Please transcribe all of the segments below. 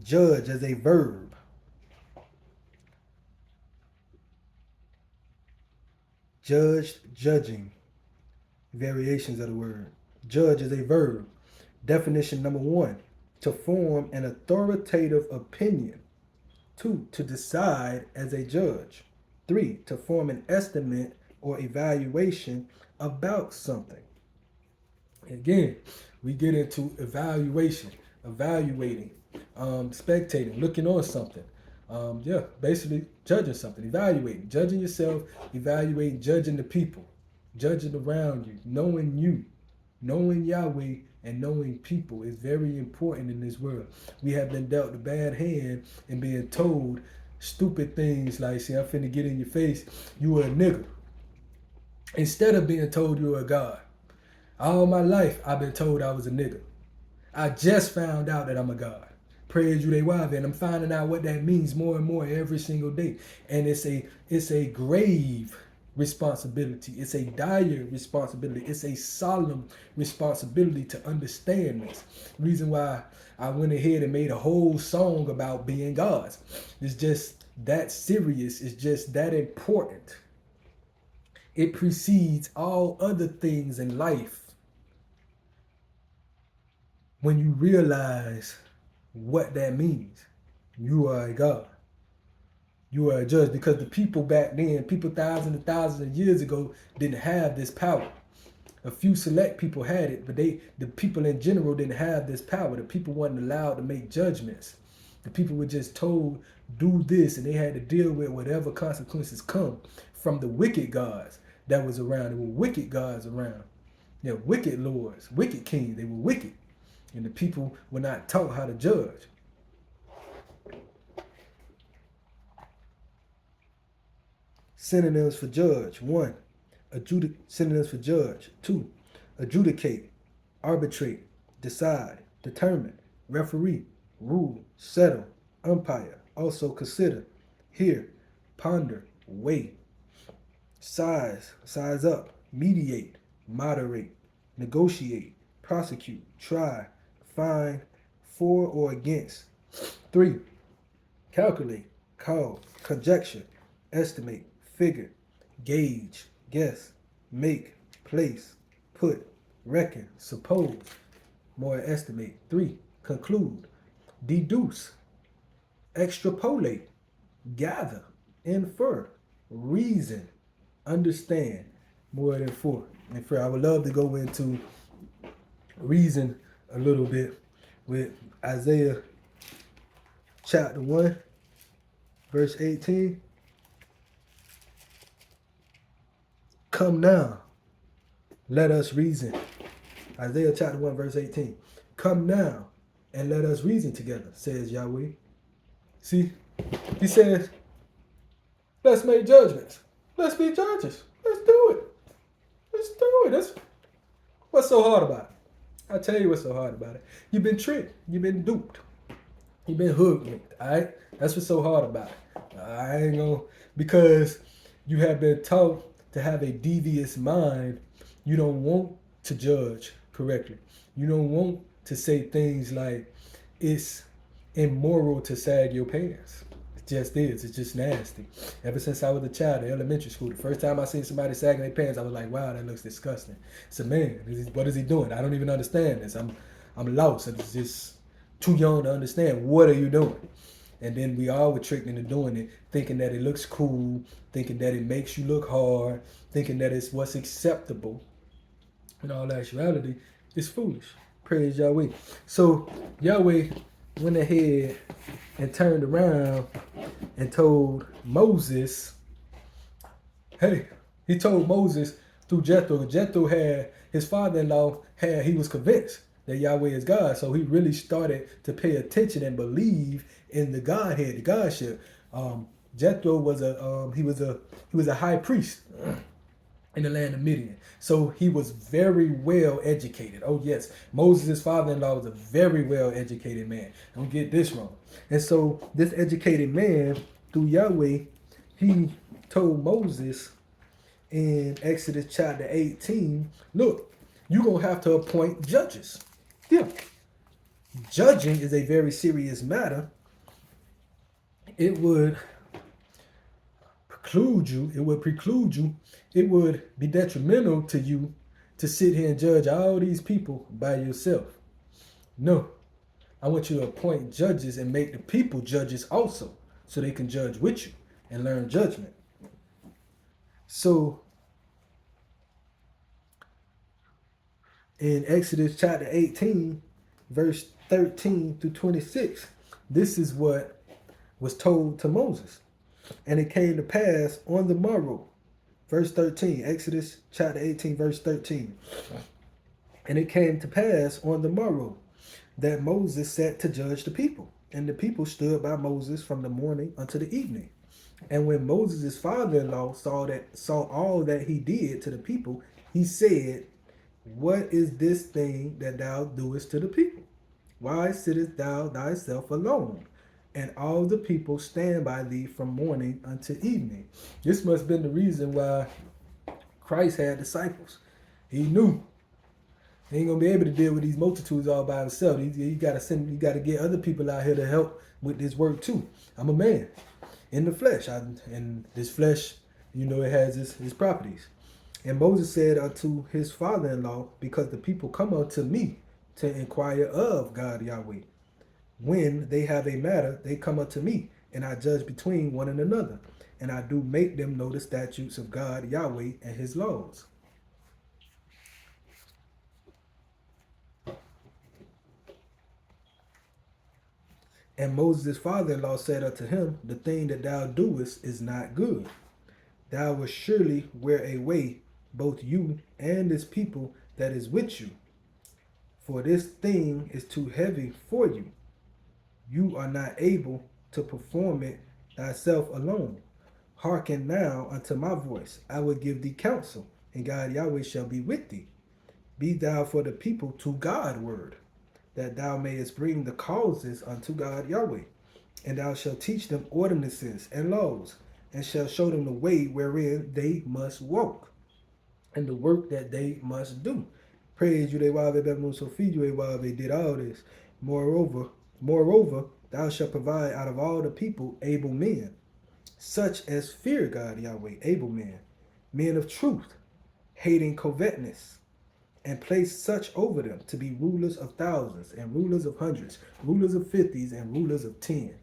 Judge as a verb. Judged, judging. Variations of the word. Judge is a verb. Definition number 1, to form an authoritative opinion. 2, to decide as a judge. 3, to form an estimate or evaluation about something. Again, we get into evaluation, evaluating, spectating, looking on something. Basically judging something, evaluating, judging yourself, evaluating, judging the people, judging around you, knowing Yahweh and knowing people is very important in this world. We have been dealt a bad hand and being told stupid things like, see, I'm finna get in your face, you are a nigger. Instead of being told you are a God. All my life, I've been told I was a nigga. I just found out that I'm a God. Praise you, they wive, and I'm finding out what that means more and more every single day. And it's a grave responsibility. It's a dire responsibility. It's a solemn responsibility to understand this. Reason why I went ahead and made a whole song about being gods. It's just that serious. It's just that important. It precedes all other things in life. When you realize what that means, you are a God. You are a judge, because the people back then, people thousands and thousands of years ago, didn't have this power. A few select people had it, but the people in general didn't have this power. The people weren't allowed to make judgments. The people were just told, do this, and they had to deal with whatever consequences come from the wicked gods that was around. There were wicked gods around. There were wicked lords, wicked kings. They were wicked. And the people were not taught how to judge. Synonyms for judge. 1, synonyms for judge. 2, adjudicate, arbitrate, decide, determine, referee, rule, settle, umpire, also consider, hear, ponder, weigh. Size up, mediate, moderate, negotiate, prosecute, try, find, for or against. 3, calculate, call, conjecture, estimate, figure, gauge, guess, make, place, put, reckon, suppose, more estimate. 3, conclude, deduce, extrapolate, gather, infer, reason, understand, more than 4. And I would love to go into reason a little bit with Isaiah chapter 1, verse 18. Come now, let us reason. Isaiah chapter 1, verse 18. Come now and let us reason together, says Yahweh. See, he says, let's make judgments. Let's be judges. Let's do it. Let's do it. That's what's so hard about it. I'll tell you what's so hard about it. You've been tricked. You've been duped. You've been hoodwinked. All right? That's what's so hard about it. I ain't gonna, because you have been taught to have a devious mind. You don't want to judge correctly. You don't want to say things like it's immoral to sag your pants. It just is. It's just nasty. Ever since I was a child in elementary school, the first time I seen somebody sagging their pants, I was like, wow, that looks disgusting. It's a man. What is he doing? I don't even understand this. I'm lost. It's just too young to understand. What are you doing? And then we all were tricked into doing it, thinking that it looks cool, thinking that it makes you look hard, thinking that it's what's acceptable. In all actuality, it's foolish. Praise Yahweh. So Yahweh went ahead and turned around and told Moses, hey, he told Moses through Jethro. Jethro had, his father-in-law he was convinced that Yahweh is God. So he really started to pay attention and believe in the Godhead, the Godship. Jethro was a high priest in the land of Midian. So he was very well educated. Oh yes, Moses' father-in-law was a very well educated man. Don't get this wrong. And so this educated man, through Yahweh, he told Moses in Exodus chapter 18, look, you're going to have to appoint judges. Yeah. judging is a very serious matter, it would preclude you, it would be detrimental to you to sit here and judge all these people by yourself. No, I want you to appoint judges and make the people judges also, so they can judge with you and learn judgment. So in Exodus chapter 18, verse 13 through 26, this is what was told to Moses. And it came to pass on the morrow, verse 13, Exodus chapter 18, verse 13. And it came to pass on the morrow that Moses sat to judge the people. And the people stood by Moses from the morning unto the evening. And when Moses' father-in-law saw all that he did to the people, he said, what is this thing that thou doest to the people? Why sittest thou thyself alone? And all the people stand by thee from morning unto evening. This must have been the reason why Christ had disciples. He knew he ain't gonna be able to deal with these multitudes all by himself. You gotta get other people out here to help with this work too. I'm a man in the flesh, and this flesh, it has its properties. And Moses said unto his father-in-law, because the people come unto me to inquire of God Yahweh. When they have a matter, they come unto me, and I judge between one and another, and I do make them know the statutes of God Yahweh and his laws. And Moses' father-in-law said unto him, the thing that thou doest is not good. Thou wilt surely wear away both you and this people that is with you. For this thing is too heavy for you. You are not able to perform it thyself alone. Hearken now unto my voice. I will give thee counsel, and God Yahweh shall be with thee. Be thou for the people to God word, that thou mayest bring the causes unto God Yahweh. And thou shalt teach them ordinances and laws, and shall show them the way wherein they must walk, and the work that they must do. Praise you, Sophie, they did all this. Moreover, thou shalt provide out of all the people able men, such as fear God Yahweh, able men of truth, hating covetousness, and place such over them to be rulers of thousands, and rulers of hundreds, rulers of fifties, and rulers of 10.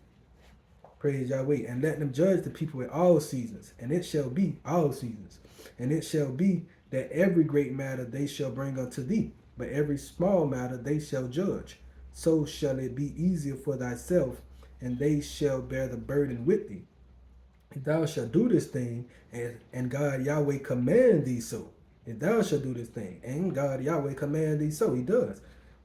Praise Yahweh. And let them judge the people in all seasons, and it shall be all seasons. And it shall be that every great matter they shall bring unto thee, but every small matter they shall judge. So shall it be easier for thyself, and they shall bear the burden with thee. If thou shalt do this thing, and God Yahweh command thee so, if thou shalt do this thing, and God Yahweh command thee so, he does,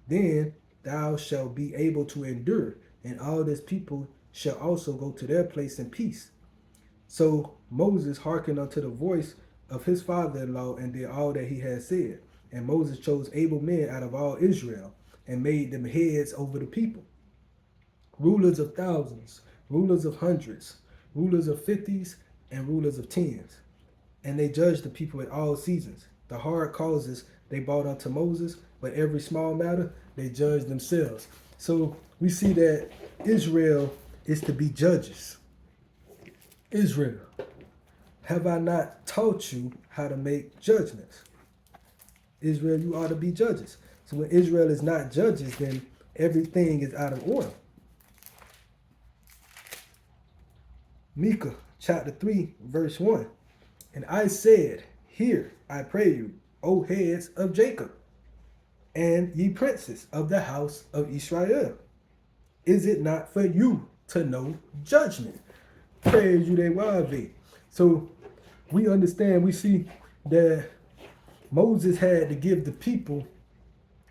then thou shalt be able to endure, and all this people shall also go to their place in peace. So Moses hearkened unto the voice of his father-in-law, and did all that he had said. And Moses chose able men out of all Israel, and made them heads over the people, rulers of thousands, rulers of hundreds, rulers of fifties, and rulers of tens. And they judged the people in all seasons. The hard causes they brought unto Moses, but every small matter they judged themselves. So we see that Israel is to be judges. Israel, have I not taught you how to make judgments? Israel, you ought to be judges. So when Israel is not judges, then everything is out of order. Micah chapter 3, verse 1. And I said, hear, I pray you, O heads of Jacob, and ye princes of the house of Israel. Is it not for you to know judgment? Praise you, they. So we understand, we see that Moses had to give the people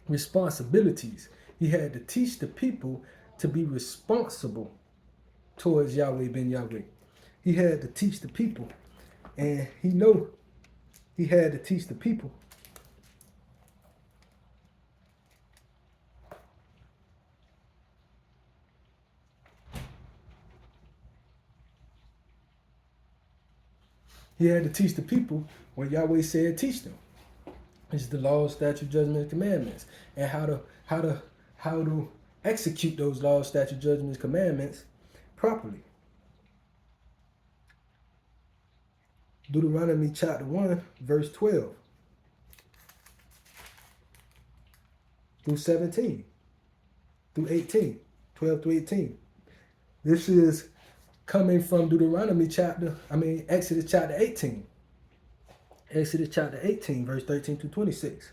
responsibilities. He had to teach the people to be responsible towards Yahweh ben Yahweh. He had to teach the people, and he had to teach the people what Yahweh said teach them. It's the law, statute, judgment, and commandments, and how to execute those laws, statutes, judgments, commandments properly. Deuteronomy chapter 1, verse 12 through 17, through 18, 12 through 18. This is coming from Exodus chapter 18. Exodus chapter 18, verse 13 to 26.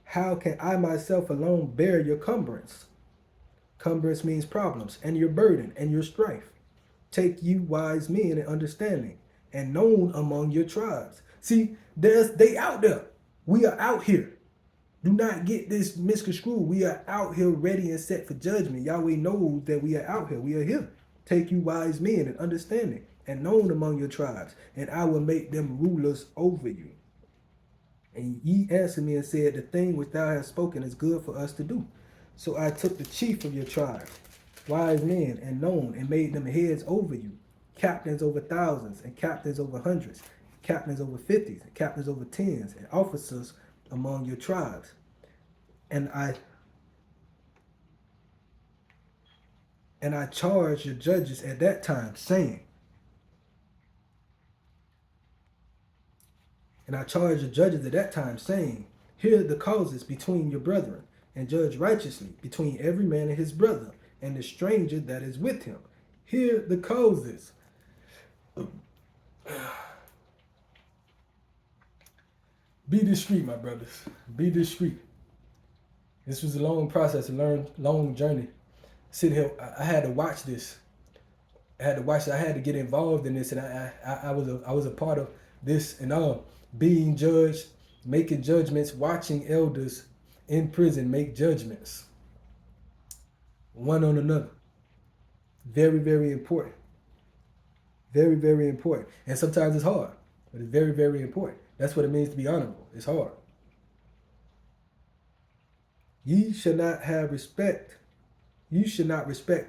How can I myself alone bear your cumbrance? Cumbrance means problems, and your burden, and your strife. Take you wise men and understanding, and known among your tribes. See, they out there. We are out here. Do not get this misconstrued. We are out here ready and set for judgment. Yahweh knows that we are out here. We are here. Take you wise men and understanding, and known among your tribes, and I will make them rulers over you. And ye answered me and said, the thing which thou hast spoken is good for us to do. So I took the chief of your tribes, wise men and known, and made them heads over you, captains over thousands, and captains over hundreds, captains over fifties, and captains over tens, and officers among your tribes. And I charged your judges at that time, saying, hear the causes between your brethren, and judge righteously between every man and his brother, and the stranger that is with him. Hear the causes. Be discreet, my brothers. Be discreet. This was a long process, a long journey. Sitting here, I had to watch this. I had to get involved in this, and I was a part of this and all. Being judged, making judgments, watching elders in prison make judgments one on another. Very, very important. Very, very important. And sometimes it's hard, but it's very, very important. That's what it means to be honorable. It's hard. Ye should not respect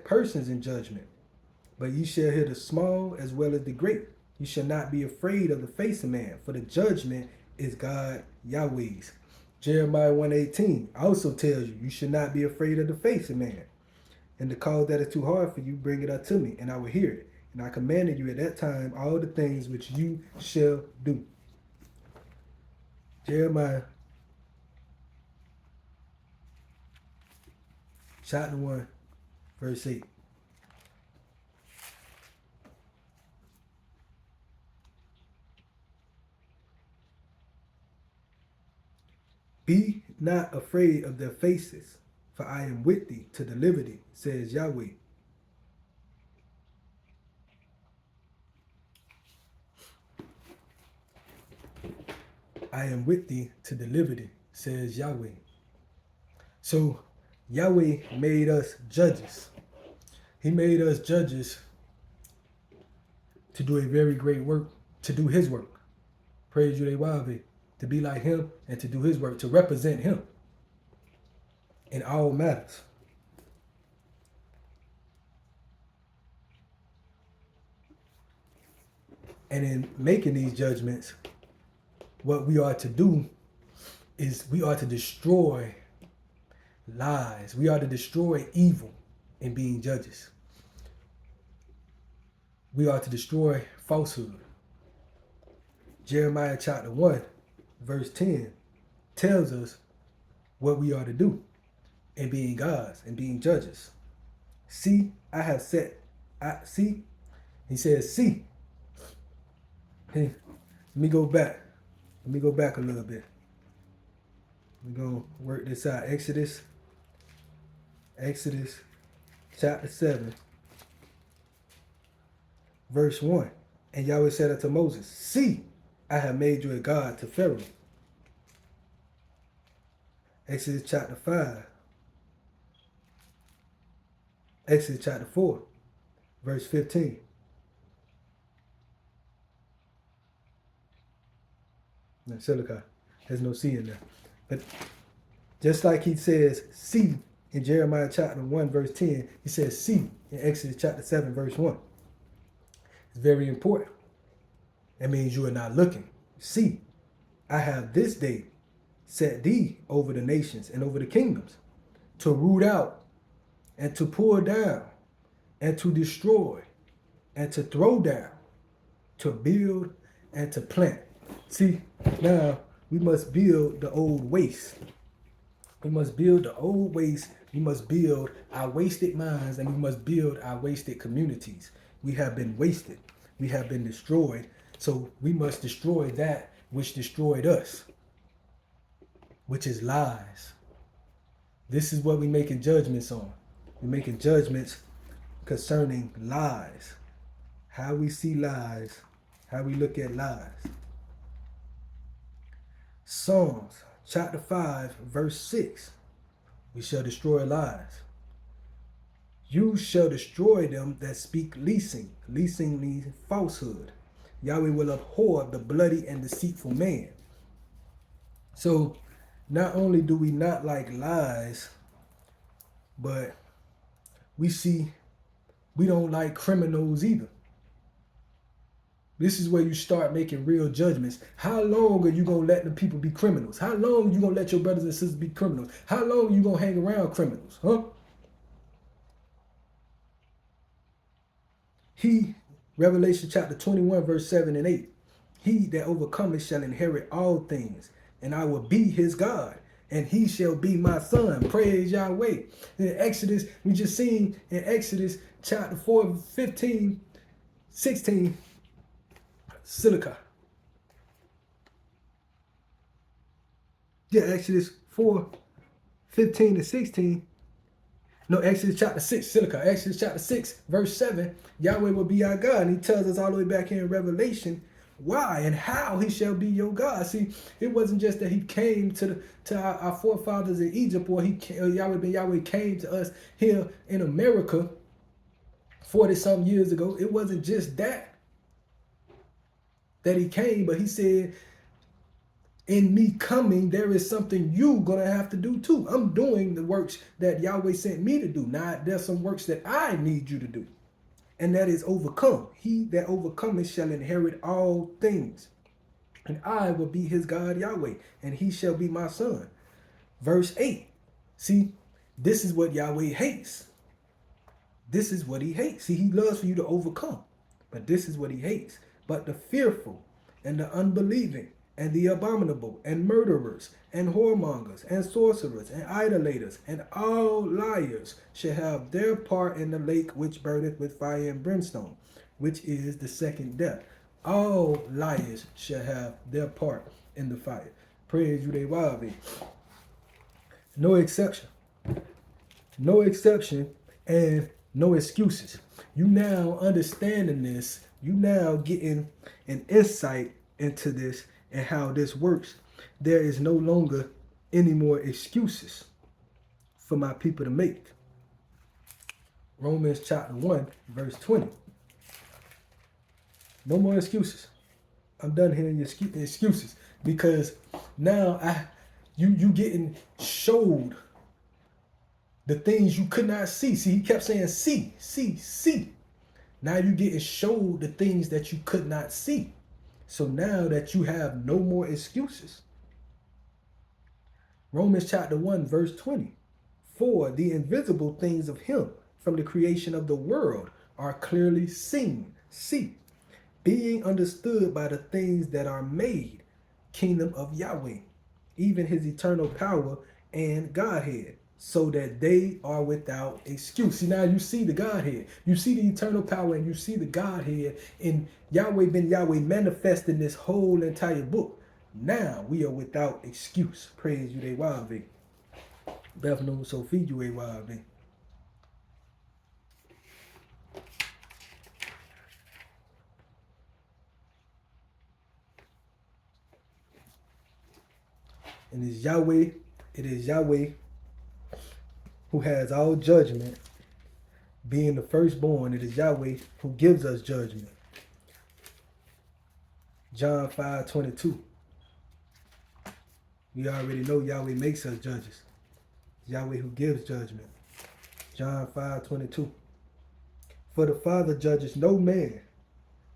persons in judgment, but ye shall hear the small as well as the great. You shall not be afraid of the face of man, for the judgment is God Yahweh's. Jeremiah 1:18 also tells you, you should not be afraid of the face of man. And the cause that is too hard for you, bring it unto me, and I will hear it. And I commanded you at that time all the things which you shall do. Jeremiah chapter 1, verse 8. Be not afraid of their faces, for I am with thee to deliver thee, says Yahweh. I am with thee to deliver thee, says Yahweh. So Yahweh made us judges. He made us judges to do a very great work, to do his work. Praise Yahweh, to be like him and to do his work, to represent him in all matters. And in making these judgments, what we are to do is we are to destroy lies. We are to destroy evil in being judges. We are to destroy falsehood. Jeremiah chapter 1, verse 10 tells us what we are to do in being gods and being judges. See, he says, see. Hey, let me go back a little bit. We're going to work this out. Exodus chapter 7, verse 1. And Yahweh said unto Moses, see, I have made you a god to Pharaoh. Exodus chapter 4, verse 15. No, Silica. There's no C in there. But just like he says see in Jeremiah chapter 1, verse 10, he says see in Exodus chapter 7, verse 1. It's very important. That means you are not looking. See, I have this day set thee over the nations and over the kingdoms to root out and to pull down, and to destroy, and to throw down, to build, and to plant. See, now we must build the old waste. We must build the old waste. We must build our wasted minds, and we must build our wasted communities. We have been wasted. We have been destroyed. So we must destroy that which destroyed us, which is lies. This is what we're making judgments on. We're making judgments concerning lies. How we see lies, how we look at lies. Psalms chapter 5, verse 6. We shall destroy lies. You shall destroy them that speak leasing. Leasing means falsehood. Yahweh will abhor the bloody and deceitful man. So not only do we not like lies, but we don't like criminals either. This is where you start making real judgments. How long are you going to let the people be criminals? How long are you going to let your brothers and sisters be criminals? How long are you going to hang around criminals? Revelation chapter 21, verse 7 and 8. He that overcometh shall inherit all things, and I will be his God, and he shall be my son. Praise Yahweh. In Exodus, we just seen in Exodus chapter 4, 15, 16, silica. Yeah, Exodus 4, 15 and 16. No, Exodus chapter 6, silica. Exodus chapter 6, verse 7. Yahweh will be our God. And he tells us all the way back here in Revelation why and how he shall be your God. See, it wasn't just that he came to our forefathers in Egypt, or Yahweh came to us here in America 40-some years ago. It wasn't just that he came, but he said, in me coming, there is something you gonna have to do too. I'm doing the works that Yahweh sent me to do. Now, there's some works that I need you to do, and that is overcome. He that overcometh shall inherit all things, and I will be his God Yahweh, and he shall be my son. Verse 8. See, this is what Yahweh hates. This is what he hates. See, he loves for you to overcome, but this is what he hates. But the fearful and the unbelieving and the abominable and murderers and whoremongers and sorcerers and idolaters and all liars shall have their part in the lake which burneth with fire and brimstone, which is the second death. All liars shall have their part in the fire. Praise Yahweh. No exception. No exception and no excuses. You now understanding this, you now getting an insight into this and how this works. There is no longer any more excuses for my people to make. Romans chapter 1, verse 20. No more excuses. I'm done hearing your excuses, because now you getting showed the things you could not see. See, he kept saying see. Now you getting showed the things that you could not see. So now that you have no more excuses. Romans chapter 1, verse 20. For the invisible things of him from the creation of the world are clearly seen, being understood by the things that are made, kingdom of Yahweh, even his eternal power and Godhead, so that they are without excuse. See, now you see the Godhead. You see the eternal power, and you see the Godhead in Yahweh ben Yahweh manifest in this whole entire book. Now we are without excuse. Praise you, Yahweh. Beth knows, so feed you, Yahweh. And it is Yahweh who has all judgment, being the firstborn. It is Yahweh who gives us judgment. John 5:22. We already know Yahweh makes us judges. Yahweh who gives judgment. John 5:22. For the Father judges no man,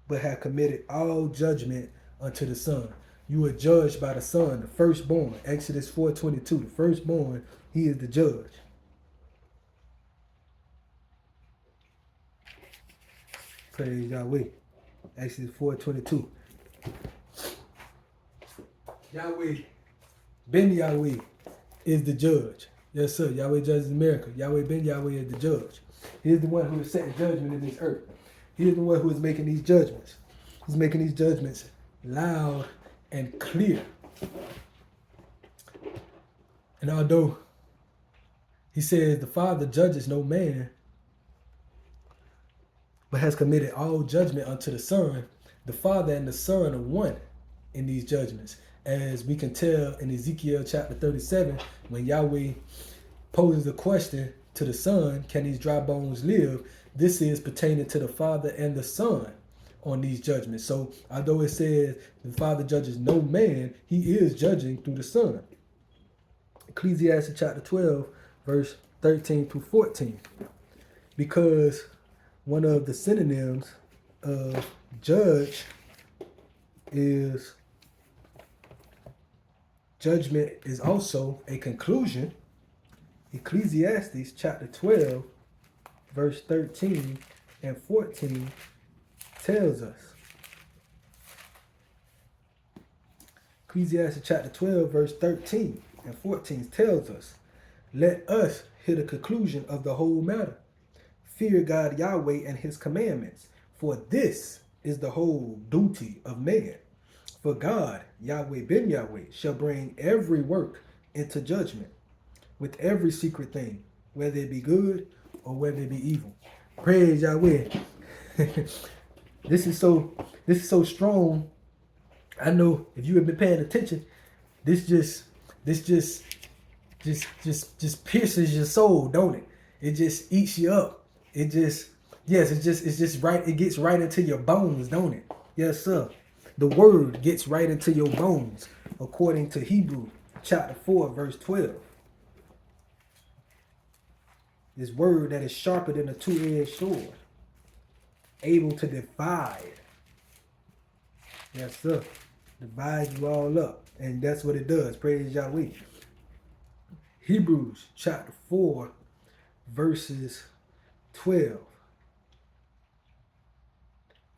but hath committed all judgment unto the Son. You are judged by the Son, the firstborn. Exodus 4:22. The firstborn, he is the judge. Praise Yahweh. Exodus 4:22. Yahweh, Ben Yahweh is the judge. Yes, sir. Yahweh judges America. Yahweh Ben Yahweh is the judge. He is the one who is setting judgment in this earth. He is the one who is making these judgments. He's making these judgments loud and clear. And although he says the Father judges no man, but has committed all judgment unto the Son, the Father and the Son are one in these judgments. As we can tell in Ezekiel chapter 37, when Yahweh poses a question to the Son, can these dry bones live? This is pertaining to the Father and the Son on these judgments. So although it says the Father judges no man, he is judging through the Son. Ecclesiastes chapter 12, verse 13 through 14. Because one of the synonyms of judge is judgment is also a conclusion. Ecclesiastes chapter 12, verse 13 and 14 tells us. Ecclesiastes chapter 12, verse 13 and 14 tells us, let us hear the conclusion of the whole matter. Fear God Yahweh and his commandments, for this is the whole duty of man. For God, Yahweh Ben Yahweh, shall bring every work into judgment, with every secret thing, whether it be good or whether it be evil. Praise Yahweh. This is so strong. I know if you have been paying attention, this just pierces your soul, don't it? It just eats you up. It's just right. It gets right into your bones, don't it? Yes, sir. The word gets right into your bones, according to Hebrews chapter 4, verse 12. This word that is sharper than a two-edged sword, able to divide. Yes, sir. Divide you all up. And that's what it does. Praise Yahweh. Hebrews chapter 4, verses 12.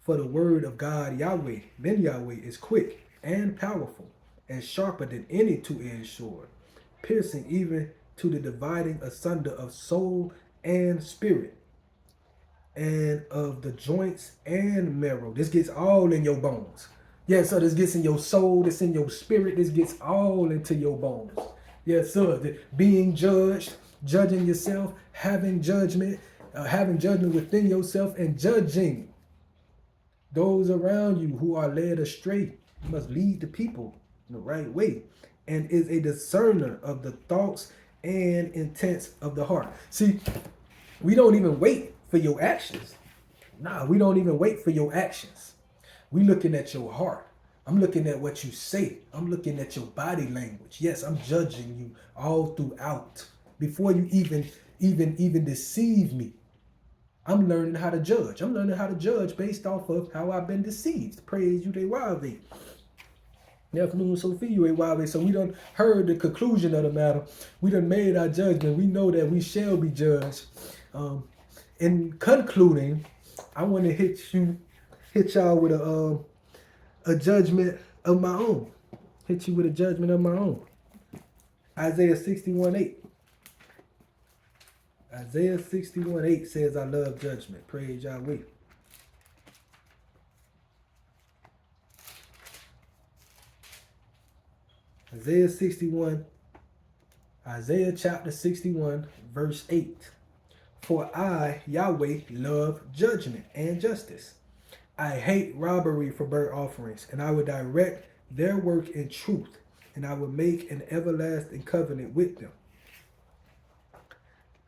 For the word of God Yahweh, Ben Yahweh, is quick and powerful and sharper than any two-edged sword, piercing even to the dividing asunder of soul and spirit, and of the joints and marrow. This gets all in your bones. Yes, sir. This gets in your soul. This in your spirit. This gets all into your bones. Yes, sir. Being judged, judging yourself, having judgment within yourself, and judging those around you who are led astray. You must lead the people in the right way, and is a discerner of the thoughts and intents of the heart. See, we don't even wait for your actions. Nah, we don't even wait for your actions. We looking at your heart. I'm looking at what you say. I'm looking at your body language. Yes, I'm judging you all throughout. Before you even deceive me, I'm learning how to judge. I'm learning how to judge based off of how I've been deceived. Praise you, they Yahweh. So we done heard the conclusion of the matter. We done made our judgment. We know that we shall be judged. In concluding, I want to hit y'all with a judgment of my own. Hit you with a judgment of my own. Isaiah 61:8. Isaiah 61:8 says, I love judgment. Praise Yahweh. Isaiah chapter 61, verse 8. For I, Yahweh, love judgment and justice. I hate robbery for burnt offerings, and I will direct their work in truth, and I will make an everlasting covenant with them.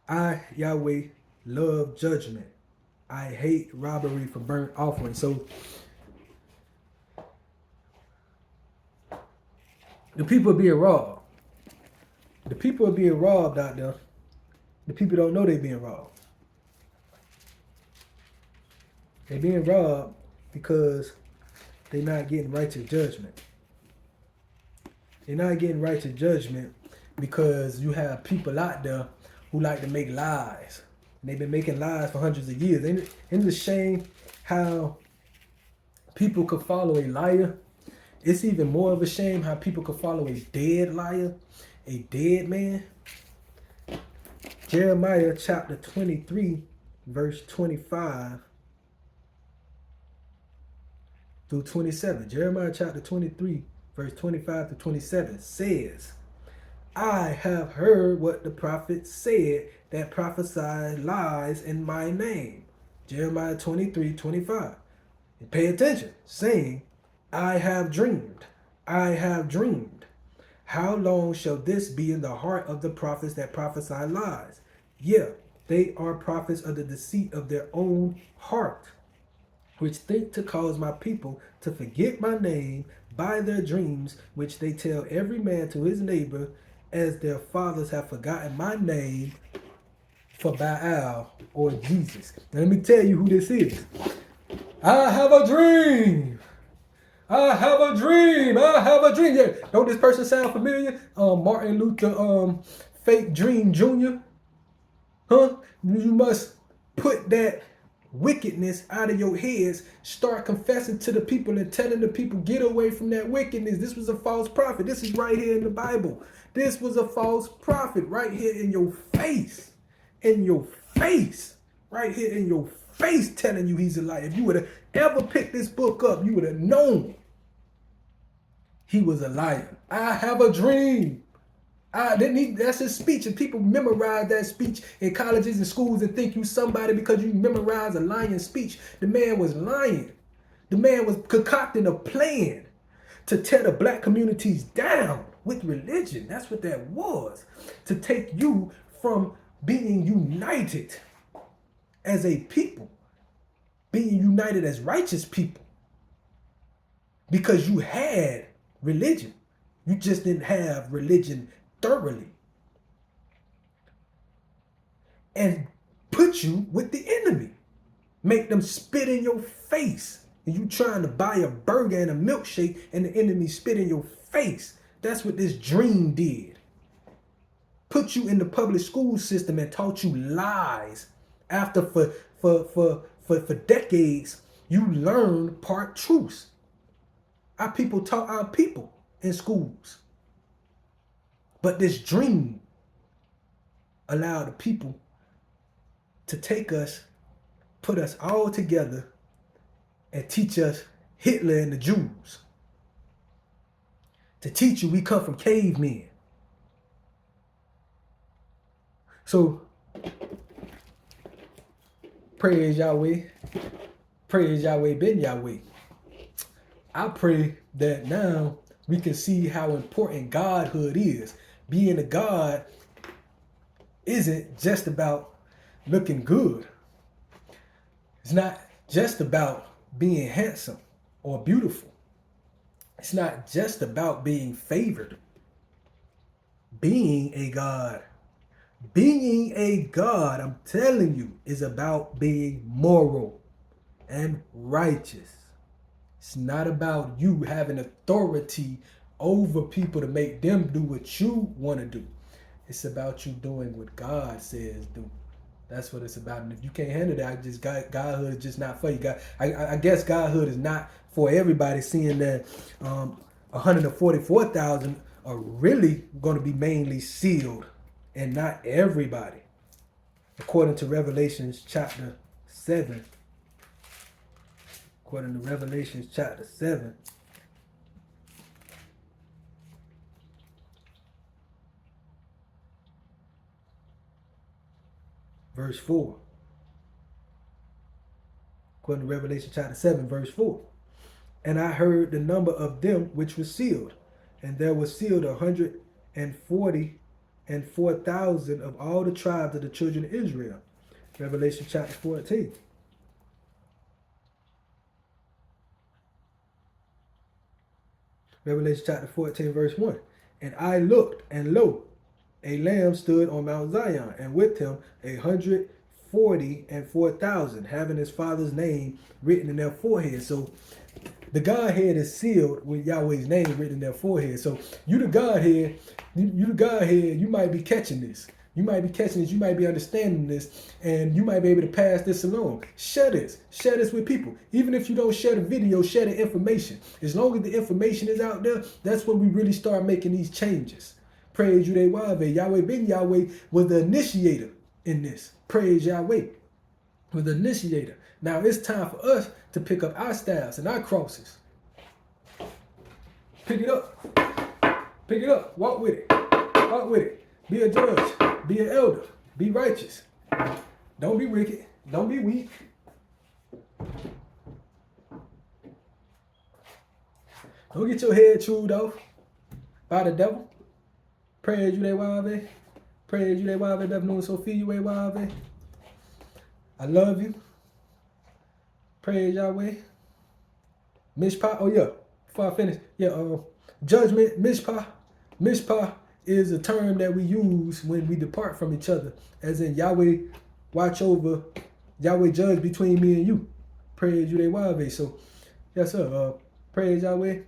I, Yahweh, love judgment. I hate robbery for burnt offerings. So the people are being robbed. The people are being robbed out there. The people don't know they're being robbed. They're being robbed because they're not getting righteous judgment. They're not getting righteous judgment because you have people out there who like to make lies. And they've been making lies for hundreds of years. Ain't it a shame how people could follow a liar. It's even more of a shame how people could follow a dead liar, a dead man. Jeremiah chapter 23, verse 25 through 27. Jeremiah chapter 23, verse 25 to 27 says, I have heard what the prophets said that prophesy lies in my name. Jeremiah 23, 25. And pay attention, saying, I have dreamed, I have dreamed. How long shall this be in the heart of the prophets that prophesy lies? Yeah, they are prophets of the deceit of their own heart, which think to cause my people to forget my name by their dreams, which they tell every man to his neighbor, as their fathers have forgotten my name for Baal or Jesus. Now let me tell you who this is. I have a dream. I have a dream. I have a dream. Yeah, don't this person sound familiar? Martin Luther, fake dream Jr. Huh? You must put that wickedness out of your heads. Start confessing to the people and telling the people, get away from that wickedness. This was a false prophet. This is right here in the Bible. This was a false prophet right here in your face. In your face. Right here in your face telling you he's a liar. If you would have ever picked this book up, you would have known he was a liar. I have a dream. That's his speech, and people memorize that speech in colleges and schools and think you somebody because you memorize a lying speech. The man was lying. The man was concocting a plan to tear the black communities down with religion. That's what that was. To take you from being united as a people, being united as righteous people, because you had religion. You just didn't have religion thoroughly, and put you with the enemy, make them spit in your face, and you trying to buy a burger and a milkshake and the enemy spit in your face. That's what this dream did. Put you in the public school system and taught you lies. After for decades you learned part truths. Our people taught our people in schools. But this dream allowed the people to take us, put us all together, and teach us Hitler and the Jews. To teach you we come from cavemen. So, praise Yahweh. Praise Yahweh ben Yahweh. I pray that now we can see how important Godhood is. Being a God isn't just about looking good. It's not just about being handsome or beautiful. It's not just about being favored. Being a God, I'm telling you, is about being moral and righteous. It's not about you having authority over people to make them do what you want to do. It's about you doing what God says do. That's what it's about. And if you can't handle that, Godhood is just not for you. I guess Godhood is not for everybody, seeing that 144,000 are really going to be mainly sealed, and not everybody. According to Revelations chapter 7. According to Revelations chapter 7. Verse 4. According to Revelation chapter 7, verse 4. And I heard the number of them which was sealed, and there was sealed 144,000 of all the tribes of the children of Israel. Revelation chapter 14. Revelation chapter 14, verse 1. And I looked, and lo, a lamb stood on Mount Zion, and with him 144,000, having his father's name written in their forehead. So the Godhead is sealed with Yahweh's name written in their forehead. So you the Godhead, you might be catching this. You might be catching this, you might be understanding this, and you might be able to pass this along. Share this. Share this with people. Even if you don't share the video, share the information. As long as the information is out there, that's when we really start making these changes. Praise Yahweh. Yahweh Ben Yahweh was the initiator in this. Praise Yahweh was the initiator. Now it's time for us to pick up our staffs and our crosses. Pick it up. Pick it up. Walk with it. Walk with it. Be a judge. Be an elder. Be righteous. Don't be wicked. Don't be weak. Don't get your head chewed off by the devil. Praise Yahweh. Praise Yahweh. Devil Sophia Yahweh. I love you. Praise Yahweh. Mishpah. Oh yeah. Before I finish. Yeah. Judgment. Mishpah. Mishpah is a term that we use when we depart from each other. As in Yahweh watch over. Yahweh judge between me and you. Praise Yahweh. So yes sir. Praise Yahweh.